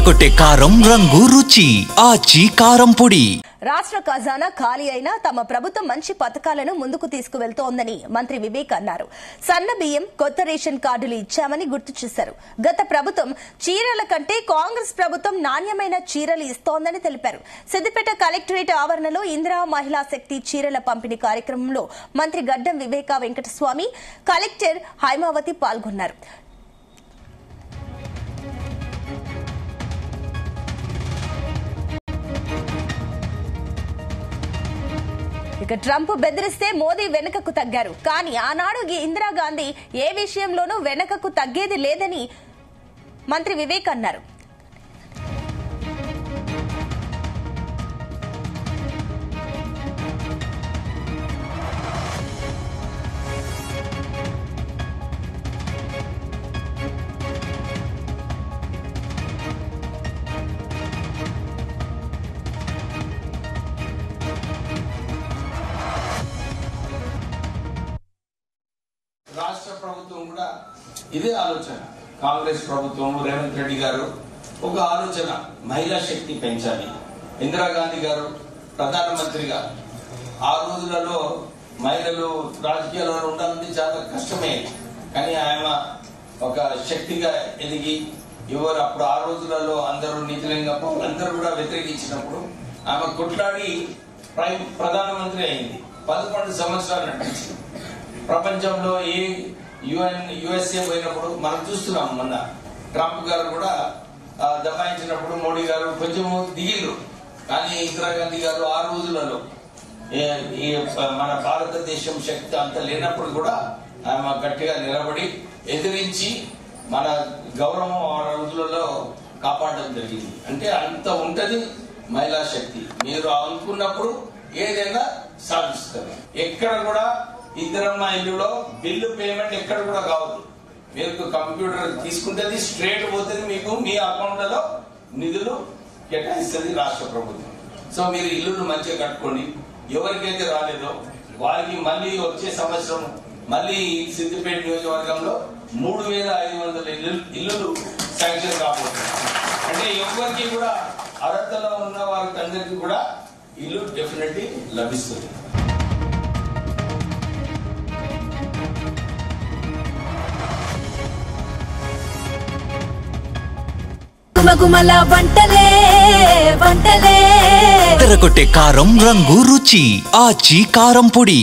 ఎర్రగొట్టే కారం రంగు రుచి ఆచి కారం పొడి. రాష్ట్ర ఖజానా ఖాళీ అయినా తమ ప్రభుత్వం మంచి పథకాలను ముందుకు తీసుకువెళ్తోందని మంత్రి వివేక్ అన్నారు. సన్న బియ్యం, కొత్త రేషన్ కార్డులు ఇచ్చామని గుర్తు చేశారు. గత ప్రభుత్వం చీరల కంటే కాంగ్రెస్ ప్రభుత్వం నాణ్యమైన చీరలు ఇస్తోందని తెలిపారు. సిద్దిపేట కలెక్టరేట్ ఆవరణలో ఇందిరా మహిళా శక్తి చీరల పంపిణీ కార్యక్రమంలో మంత్రి గడ్డం వివేక వెంకటస్వామి, కలెక్టర్ హైమావతి పాల్గొన్నారు. ఇక ట్రంప్ బెదిరిస్తే మోదీ వెనుకకు తగ్గారు. కానీ ఆనాడు ఇందిరాగాంధీ ఏ విషయంలోనూ వెనుకకు తగ్గేది లేదని మంత్రి వివేక్ అన్నారు. రాష్ట్ర ప్రభుత్వం కూడా ఇదే ఆలోచన. కాంగ్రెస్ ప్రభుత్వం, రేవంత్ రెడ్డి గారు ఒక ఆలోచన, మహిళా శక్తి పెంచాలి. ఇందిరాగాంధీ గారు ప్రధానమంత్రిగా ఆ రోజులలో మహిళలు రాజకీయాల్లో ఉండాలంటే చాలా కష్టమే. కానీ ఆమె ఒక శక్తిగా ఎదిగి ఎవరు అప్పుడు ఆ రోజులలో అందరూ నీతిలింగం అందరూ కూడా వ్యతిరేకించినప్పుడు ఆమె కొట్లాడి ప్రధానమంత్రి అయింది. 11 సంవత్సరాలు నటించింది. ప్రపంచంలో ఏ యుఎస్ఏ పోయినప్పుడు మనం చూస్తున్నాం. మొన్న ట్రంప్ గారు కూడా దబాయించినప్పుడు మోడీ గారు కొంచెం దిగిరు. కానీ ఇందిరాగాంధీ గారు ఆ రోజులలో మన భారతదేశం శక్తి అంత లేనప్పుడు కూడా ఆమె గట్టిగా నిలబడి ఎదిరించి మన గౌరవం ఆ రోజులలో కాపాడడం జరిగింది. అంటే అంత ఉంటది మహిళా శక్తి. మీరు అనుకున్నప్పుడు ఏదైనా సాధిస్తారు. ఎక్కడ కూడా ఇందిరమ్మ ఇల్లులో బిల్లు పేమెంట్ ఎక్కడ కూడా కావద్దు. మీరు కంప్యూటర్ తీసుకుంటే స్ట్రేట్ పోతుంది, మీకు మీ అకౌంట్లలో నిధులు కేటాయిస్తుంది రాష్ట్ర ప్రభుత్వం. సో మీరు ఇల్లును మంచిగా కట్టుకోండి. ఎవరికైతే రాలేదో వారికి మళ్ళీ వచ్చే సంవత్సరం మళ్ళీ సిద్దిపేట నియోజకవర్గంలో 3500 ఇల్లులు శాంక్షన్ కాబోతుంది. అంటే ఎవరికి కూడా అర్హతలో ఉన్న వారికి అందరికీ కూడా ఇల్లు డెఫినెట్లీ లభిస్తుంది. ఎర్రగొట్టే కారం రంగు రుచి ఆచి కారం పొడి.